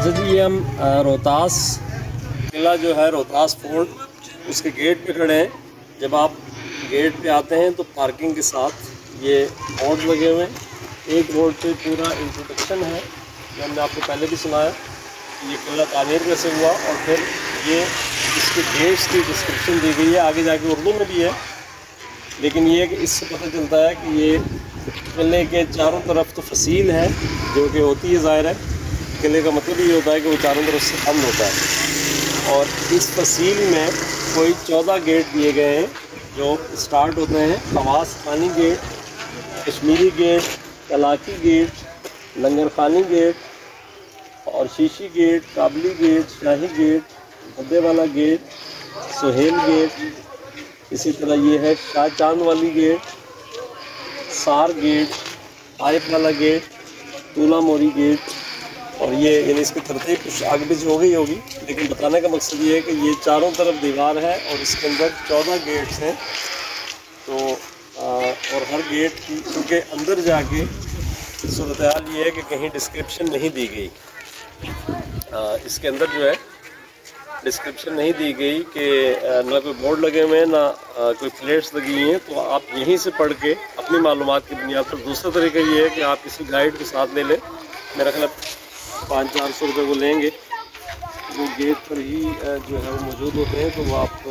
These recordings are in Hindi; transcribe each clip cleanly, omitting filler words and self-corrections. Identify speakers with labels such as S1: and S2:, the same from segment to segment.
S1: अच्छा जी, ये हम रोहतास किला जो है, रोहतास फोर्ट, उसके गेट पे खड़े हैं। जब आप गेट पे आते हैं तो पार्किंग के साथ ये बोर्ड लगे हुए हैं। एक बोर्ड पे पूरा इंट्रोडक्शन है जो हमने आपको पहले भी सुनाया, ये किला तामीर कैसे हुआ, और फिर ये इसके गेट्स की डिस्क्रिप्शन दी गई है। आगे जाके उर्दू में भी है, लेकिन ये कि इससे पता चलता है कि ये किले के चारों तरफ तो फसील है जो कि होती है, ज़ाहिर है किले का मतलब ये होता है कि वो चारों तरफ से बंद होता है। और इस फसील में कोई 14 गेट दिए गए हैं जो स्टार्ट होते हैं खवास खानी गेट, कश्मीरी गेट, कलाकी गेट, लंगर खानी गेट और शीशी गेट, काबली गेट, शाही गेट, मुद्दे वाला गेट, सुहेल गेट, इसी तरह ये है शाह चांद वाली गेट, सार गेट, आयत वाला गेट, तूला मोरी गेट। और ये यानी इसकी तरतीब कुछ आगे पीछे हो गई होगी, लेकिन बताने का मकसद ये है कि ये चारों तरफ दीवार है और इसके अंदर 14 गेट्स हैं। तो और हर गेट की क्योंकि अंदर जाके सूरत हाल ये है कि कहीं डिस्क्रिप्शन नहीं दी गई, इसके अंदर जो है डिस्क्रिप्शन नहीं दी गई कि ना कोई बोर्ड लगे हुए हैं, ना कोई प्लेट्स लगी हुई हैं। तो आप यहीं से पढ़ के अपनी मालूमात की बुनियाद पर, दूसरा तरीका ये है कि आप किसी गाइड के साथ ले लें। मेरा ख्याल 500-400 रुपये वो लेंगे, वो गेट पर ही जो है वो मौजूद होते हैं, तो वो आप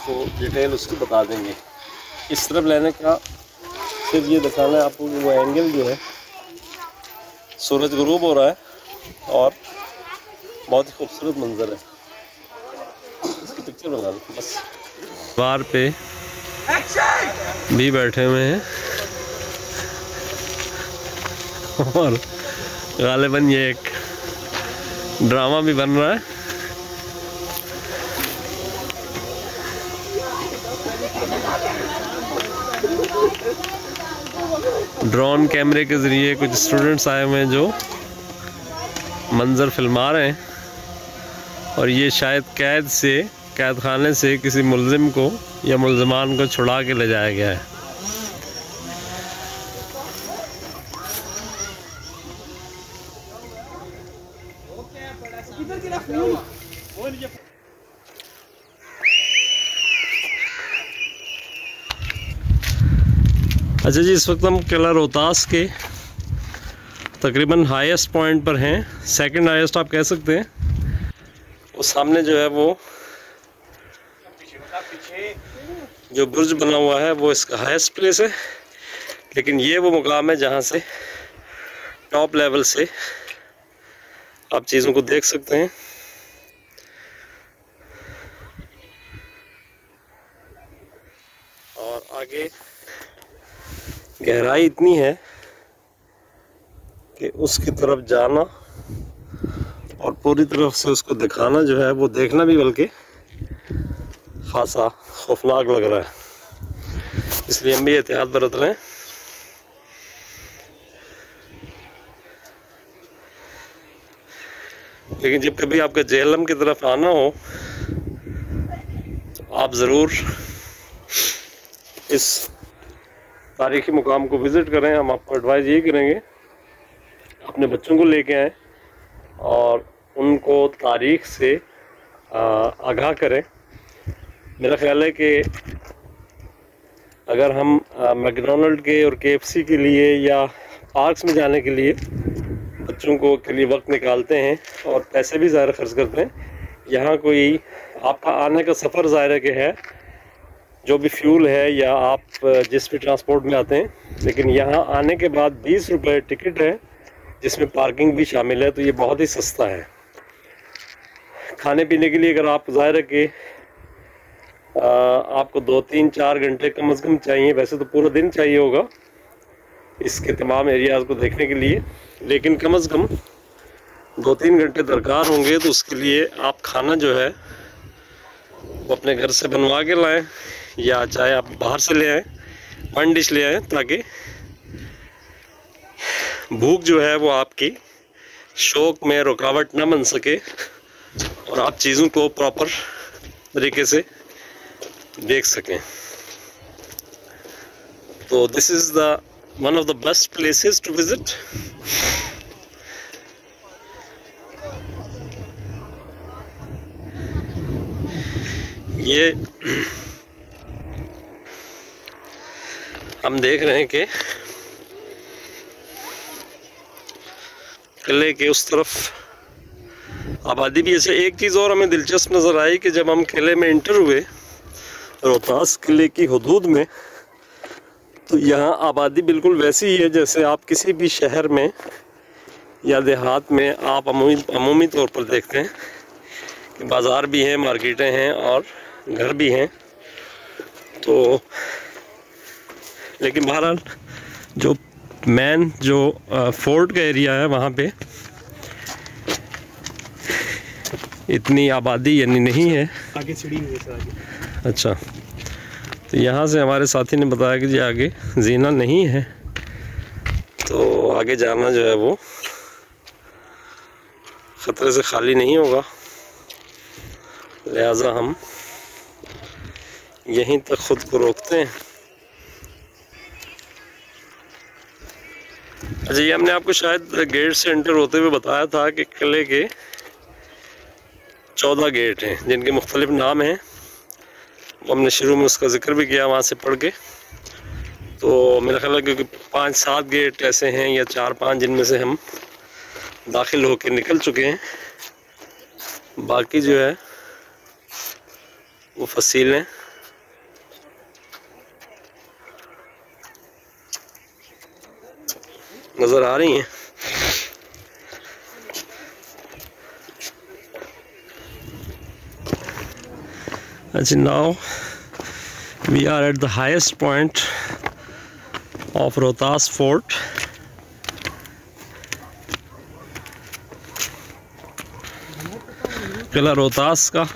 S1: को डिटेल उसकी बता देंगे। इस तरफ लेने का सिर्फ ये दिखाना है आपको कि वो एंगल जो है, सूरज गुरूब हो रहा है और बहुत ही खूबसूरत मंजर है। इसकी पिक्चर बना लो बस। बार पे भी बैठे हुए हैं और गालिबन ये एक ड्रामा भी बन रहा है। ड्रोन कैमरे के ज़रिए कुछ स्टूडेंट्स आए हुए हैं जो मंजर फिल्मा रहे हैं, और ये शायद कैद खाने से किसी मुल्ज़िम को या मुल्ज़मान को छुड़ा के ले जाया गया है। अच्छा जी, इस वक्त हम किला रोहतास के तकरीबन हाईएस्ट पॉइंट पर हैं, सेकंड हाईएस्ट आप कह सकते हैं। वो सामने जो है वो जो बुर्ज बना हुआ है वो इसका हाईएस्ट प्लेस है, लेकिन ये वो मुकाम है जहाँ से टॉप लेवल से आप चीज़ों को देख सकते हैं। और आगे गहराई इतनी है कि उसकी तरफ जाना और पूरी तरफ से उसको दिखाना जो है वो देखना भी बल्कि खासा खौफनाक लग रहा है, इसलिए हम भी एहतियात बरत रहे हैं। लेकिन जब कभी आपका जेहलम की तरफ आना हो तो आप ज़रूर इस तारीख़ी मुकाम को विज़िट करें। हम आपको एडवाइस यही करेंगे अपने बच्चों को लेके आएँ और उनको तारीख़ से आगाह करें। मेरा ख्याल है कि अगर हम मैकडॉनल्ड के और KFC के लिए या पार्क्स में जाने के लिए बच्चों को के लिए वक्त निकालते हैं और पैसे भी ज़्यादा खर्च करते हैं, यहाँ कोई आपका आने का सफ़र ज़ाहिर के है, जो भी फ्यूल है या आप जिस भी ट्रांसपोर्ट में आते हैं, लेकिन यहाँ आने के बाद 20 रुपये टिकट है जिसमें पार्किंग भी शामिल है, तो ये बहुत ही सस्ता है। खाने पीने के लिए अगर आप ज़ाहिर है कि आपको 2-3-4 घंटे कम से कम चाहिए, वैसे तो पूरा दिन चाहिए होगा इसके तमाम एरियाज़ को देखने के लिए, लेकिन कम से कम 2-3 घंटे दरकार होंगे। तो उसके लिए आप खाना जो है वो अपने घर से बनवा के लाएं या चाहे आप बाहर से ले आएँ, 1 डिश ले आएँ, ताकि भूख जो है वो आपकी शौक़ में रुकावट ना बन सके और आप चीज़ों को प्रॉपर तरीके से देख सकें। तो this is the one of the best places to visit। ये हम देख रहे हैं कि किले के उस तरफ आबादी भी ऐसे। एक चीज़ और हमें दिलचस्प नज़र आई कि जब हम किले में इंटर हुए रोहतास किले की हदूद में, तो यहाँ आबादी बिल्कुल वैसी ही है जैसे आप किसी भी शहर में या देहात में आप अमूमी तौर पर देखते हैं कि बाज़ार भी हैं, मार्केटें हैं और घर भी हैं। तो लेकिन बहरहाल जो मेन जो फोर्ट का एरिया है वहाँ पे इतनी आबादी यानी नहीं है।
S2: आगे सीढ़ी है सर आगे।
S1: अच्छा, तो यहाँ से हमारे साथी ने बताया कि जी आगे जीना नहीं है, तो आगे जाना जो है वो ख़तरे से खाली नहीं होगा, लिहाजा हम यहीं तक ख़ुद को रोकते हैं। अच्छा, ये हमने आपको शायद गेट से एंटर होते हुए बताया था कि किले के 14 गेट हैं जिनके मुख्तलिफ नाम हैं। हमने शुरू में उसका जिक्र भी किया वहाँ से पढ़ के। तो मेरा ख्याल है क्योंकि 5-7 गेट ऐसे हैं या 4-5 जिनमें से हम दाखिल होकर निकल चुके हैं, बाकी जो है वो फसीलें नज़र आ रही हैं। अच्छा, now we are at the highest point of Rohtas fort. किला रोहतास का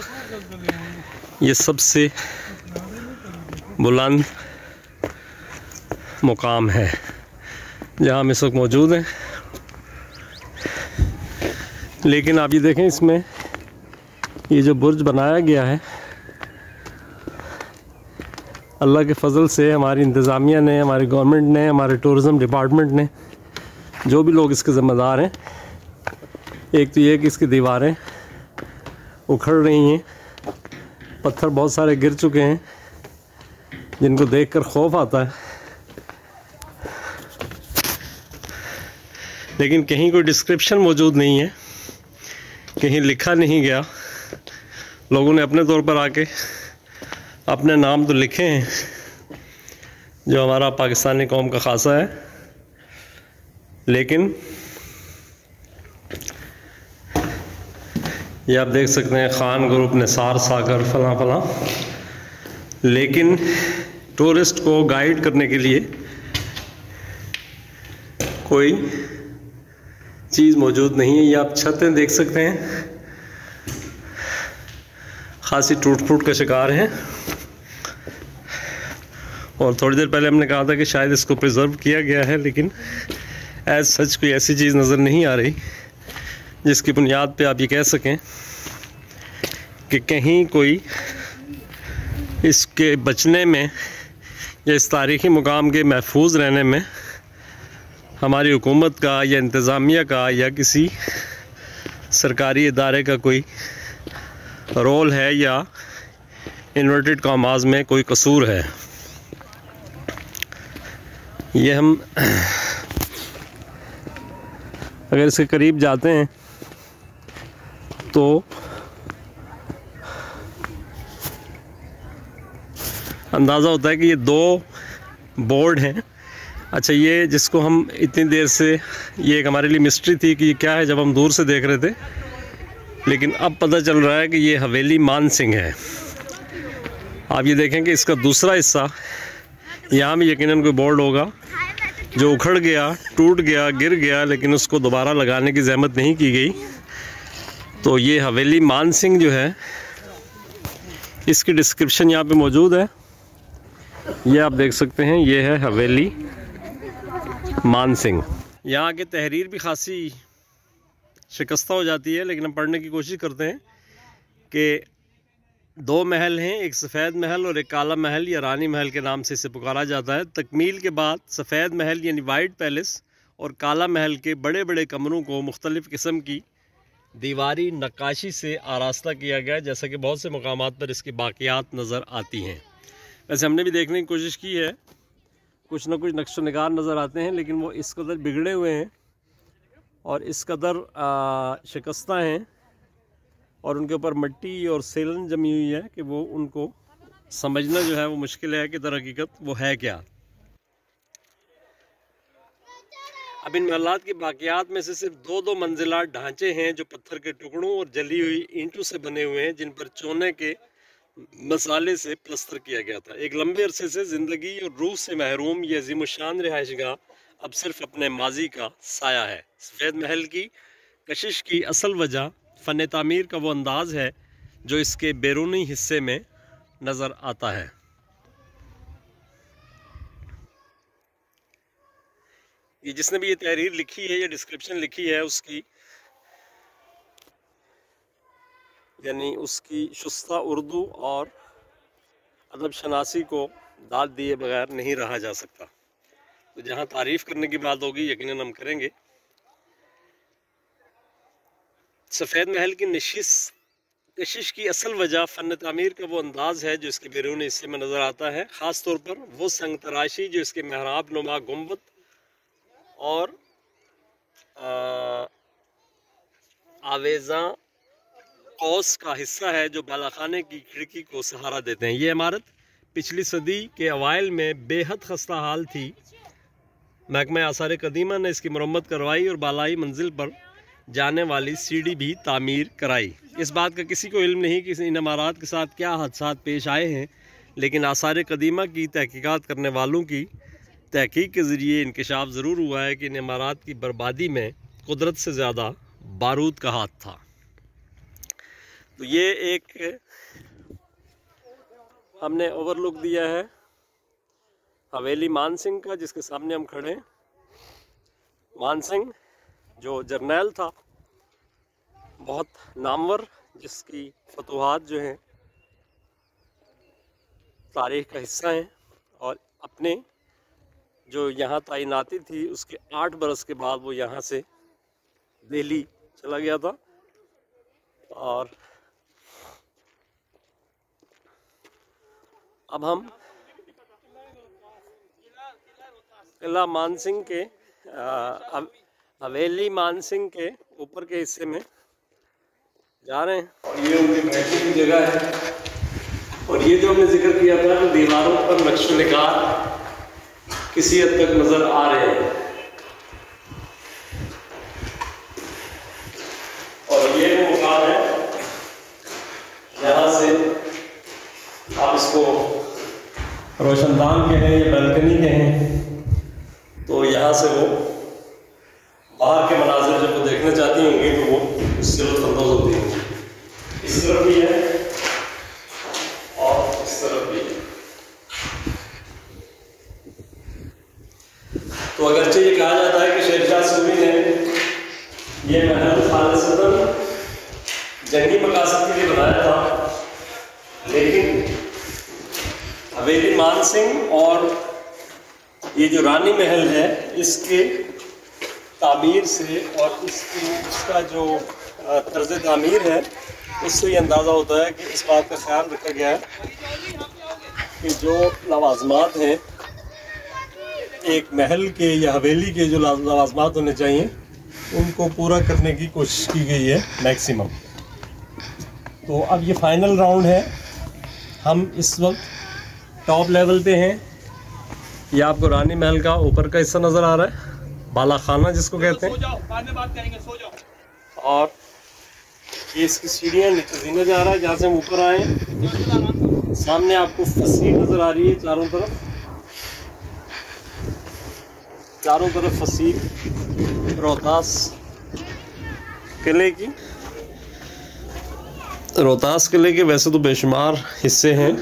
S1: ये सबसे बुलंद मुकाम है जहाँ हम इस वक्त मौजूद हैं। लेकिन आप ये देखें, इसमें ये जो बुर्ज बनाया गया है, अल्लाह के फजल से हमारी इंतज़ामिया ने, हमारी गवर्नमेंट ने, हमारे टूरिज़म डिपार्टमेंट ने, जो भी लोग इसके ज़िम्मेदार हैं, एक तो ये कि इसकी दीवारें उखड़ रही हैं, पत्थर बहुत सारे गिर चुके हैं जिनको देखकर खौफ आता है। लेकिन कहीं कोई डिस्क्रिप्शन मौजूद नहीं है, कहीं लिखा नहीं गया। लोगों ने अपने तौर पर आके अपने नाम तो लिखे हैं जो हमारा पाकिस्तानी कौम का खासा है, लेकिन ये आप देख सकते हैं ख़ान ग्रुप, निसार सागर, फलां फलां, लेकिन टूरिस्ट को गाइड करने के लिए कोई चीज़ मौजूद नहीं है। ये आप छतें देख सकते हैं, खासी टूट फूट का शिकार हैं। और थोड़ी देर पहले हमने कहा था कि शायद इसको प्रिजर्व किया गया है, लेकिन एज सच कोई ऐसी चीज़ नज़र नहीं आ रही जिसकी बुनियाद पे आप ये कह सकें कि कहीं कोई इसके बचने में या इस तारीख़ी मुकाम के महफूज रहने में हमारी हुकूमत का या इंतज़ामिया का या किसी सरकारी इदारे का कोई रोल है या इन्वर्टेड कॉमास में कोई कसूर है। ये हम अगर इसके करीब जाते हैं तो अंदाज़ा होता है कि ये 2 बोर्ड हैं। अच्छा, ये जिसको हम इतनी देर से, ये एक हमारे लिए मिस्ट्री थी कि ये क्या है जब हम दूर से देख रहे थे, लेकिन अब पता चल रहा है कि ये हवेली मान सिंह है। आप ये देखें कि इसका दूसरा हिस्सा, यहाँ भी यकीनन कोई बोर्ड होगा जो उखड़ गया, टूट गया, गिर गया, लेकिन उसको दोबारा लगाने की जहमत नहीं की गई। तो ये हवेली मान सिंह जो है, इसकी डिस्क्रिप्शन यहाँ पे मौजूद है। ये आप देख सकते हैं, ये है हवेली मान सिंह। यहाँ की तहरीर भी खासी शिकस्ता हो जाती है, लेकिन हम पढ़ने की कोशिश करते हैं कि 2 महल हैं, एक सफ़ेद महल और एक काला महल या रानी महल के नाम से इसे पुकारा जाता है। तकमील के बाद सफ़ेद महल यानी वाइट पैलेस और काला महल के बड़े बड़े कमरों को मुख्तलिफ़ किस्म की दीवारी नक्काशी से आरास्ता किया गया, जैसा कि बहुत से मकामात पर इसकी बाक़ियात नज़र आती हैं। वैसे हमने भी देखने की कोशिश की है, कुछ ना कुछ नक्श निगार नज़र आते हैं, लेकिन वो इस कदर बिगड़े हुए हैं और इस कदर शिकस्ता हैं और उनके ऊपर मिट्टी और सेलन जमी हुई है कि वो उनको समझना जो है वो मुश्किल है कि दरहकीकत वो है क्या। अब इन महलात की बाक़ियात में से सिर्फ दो मंजिला ढांचे हैं जो पत्थर के टुकड़ों और जली हुई ईंटों से बने हुए हैं, जिन पर चूने के मसाले से प्लस्तर किया गया था। एक लंबे अरसे से ज़िंदगी और रूह से महरूम ये अज़ीमुश्शान रिहाइशगाह अब सिर्फ अपने माजी का साया है। सफ़ेद महल की कशिश की असल वजह फ़न तामीर का वो अंदाज़ है जो इसके बैरूनी हिस्से में नज़र आता है। ये जिसने भी ये तहरीर लिखी है या डिस्क्रिप्शन लिखी है उसकी, यानी उसकी शुस्ता उर्दू और अदब शनासी को दाद दिए बगैर नहीं रहा जा सकता। तो जहाँ तारीफ़ करने की बात होगी यकीनन हम करेंगे। सफ़ेद महल की कशिश की असल वजह फ़न तामीर का वो अंदाज़ है जो इसके बैरूनी हिस्से में नज़र आता है, ख़ास तौर पर वो संग तराशी जो इसके महराब नुमा गुंबद और आवेज़ा कौस का हिस्सा है जो बालाखाने की खिड़की को सहारा देते हैं। ये इमारत पिछली सदी के अवाइल में बेहद खस्ता हाल थी। महकमा आसार कदीमा ने इसकी मरम्मत करवाई और बालाई मंजिल पर जाने वाली सीढ़ी भी तामीर कराई। इस बात का किसी को इल्म नहीं कि इन इमारत के साथ क्या हादसात पेश आए हैं, लेकिन आसार कदीमा की तहकीकात करने वालों की तहकीक के ज़रिए इंकशाफ ज़रूर हुआ है कि इन इमारत की बर्बादी में कुदरत से ज़्यादा बारूद का हाथ था। तो ये एक हमने ओवरलुक दिया है हवेली मान सिंह का, जिसके सामने हम खड़े हैं। मान सिंह जो जर्नैल था, बहुत नामवर, जिसकी फतूहात जो हैं तारीख़ का हिस्सा हैं, और अपने जो यहाँ तैनाती थी उसके 8 बरस के बाद वो यहाँ से दिल्ली चला गया था। और अब हम किला मान सिंह के हवेली मान सिंह के ऊपर के हिस्से में जा रहे हैं। और ये उनके बैठने की जगह है। और ये जो हमने जिक्र किया था कि दीवारों पर नक्श निगार किसी हद तक नजर आ रहे हैं, और ये वो मकान है यहाँ से आप इसको रोशनदान कहें या बैल्कनी कहें, तो यहाँ से वो बाहर के मनाजिर जब वो देखना चाहती होंगी तो वो उससे लुत्फ़अंदोज़ होती होंगी। इस तरफ भी है और इस तरफ भी है। तो अगरचे ये कहा जाता है कि शेरशाह सूरी ने ये महल खालिसतन जंगी मकासद के लिए बनाया था, लेकिन हवेली मान सिंह और ये जो रानी महल है इसके तामीर से और इसका जो तर्ज तामीर है उससे ये अंदाज़ा होता है कि इस बात का ख्याल रखा गया है कि जो लवाजमात हैं एक महल के या हवेली के जो लवाजमात होने चाहिए उनको पूरा करने की कोशिश की गई है मैक्सिमम। तो अब ये फाइनल राउंड है। हम इस वक्त टॉप लेवल पे हैं। ये आपको रानी महल का ऊपर का हिस्सा नज़र आ रहा है, बाला खाना जिसको कहते हैं। बाद में बात करेंगे, सो जाओ। और ये इसकी सीढ़ियाँ नीचे जीना जा रहा है जहाँ से हम ऊपर आए। सामने आपको फसील नज़र आ रही है, चारों तरफ फसील रोहतास किले की। रोहतास किले के वैसे तो बेशुमार हिस्से हैं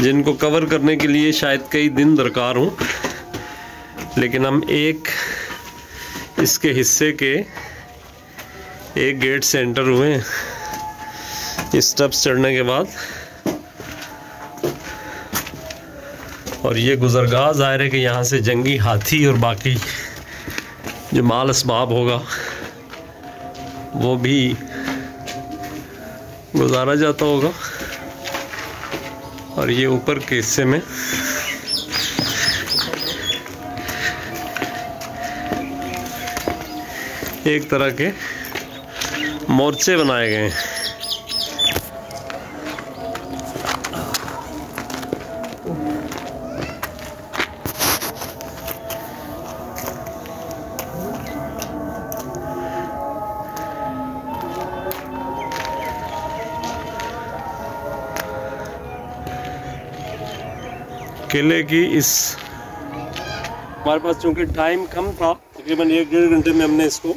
S1: जिनको कवर करने के लिए शायद कई दिन दरकार हों, लेकिन हम एक इसके हिस्से के एक गेट से एंटर हुए हैं इस स्टेप्स चढ़ने के बाद। और ये गुजरगाह ज़ाहिर है कि यहाँ से जंगी हाथी और बाकी जो माल असबाब होगा वो भी गुजारा जाता होगा। और ये ऊपर के हिस्से में एक तरह के मोर्चे बनाए गए हैं। किले की हमारे पास चूँकि टाइम कम था, तकरीबन 1-1.5 घंटे में हमने इसको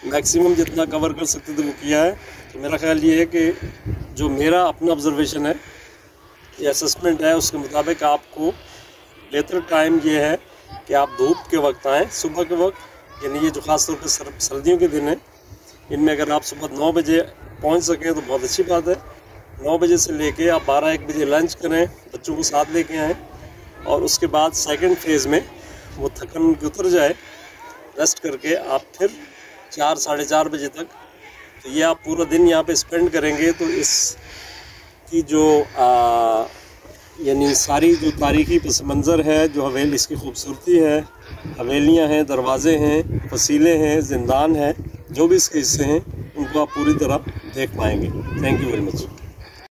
S1: मैक्सिमम जितना कवर कर सकते थे वो किया है। तो मेरा ख्याल ये है कि जो मेरा अपना ऑब्जर्वेशन है या असेसमेंट है, उसके मुताबिक आपको बेहतर टाइम ये है कि आप धूप के वक्त आएँ, सुबह के वक्त। यानी ये जो ख़ास तौर पर सर्दियों के दिन हैं, इनमें अगर आप सुबह 9 बजे पहुँच सकें तो बहुत अच्छी बात है। 9 बजे से लेके आप 12-1 बजे लंच करें, बच्चों को साथ लेके आएँ, और उसके बाद सेकंड फेज़ में वो थकन उतर जाए, रेस्ट करके आप फिर 4-4:30 बजे तक, तो ये आप पूरा दिन यहाँ पे स्पेंड करेंगे। तो इस की जो यानी सारी जो तारीख़ी पस मंज़र है, जो हवेली इसकी खूबसूरती है, हवेलियाँ हैं, दरवाज़े हैं, फसीले हैं, ज़िंदान है, जो भी इसके हिस्से हैं, उनको आप पूरी तरह देख पाएंगे। Thank you very much.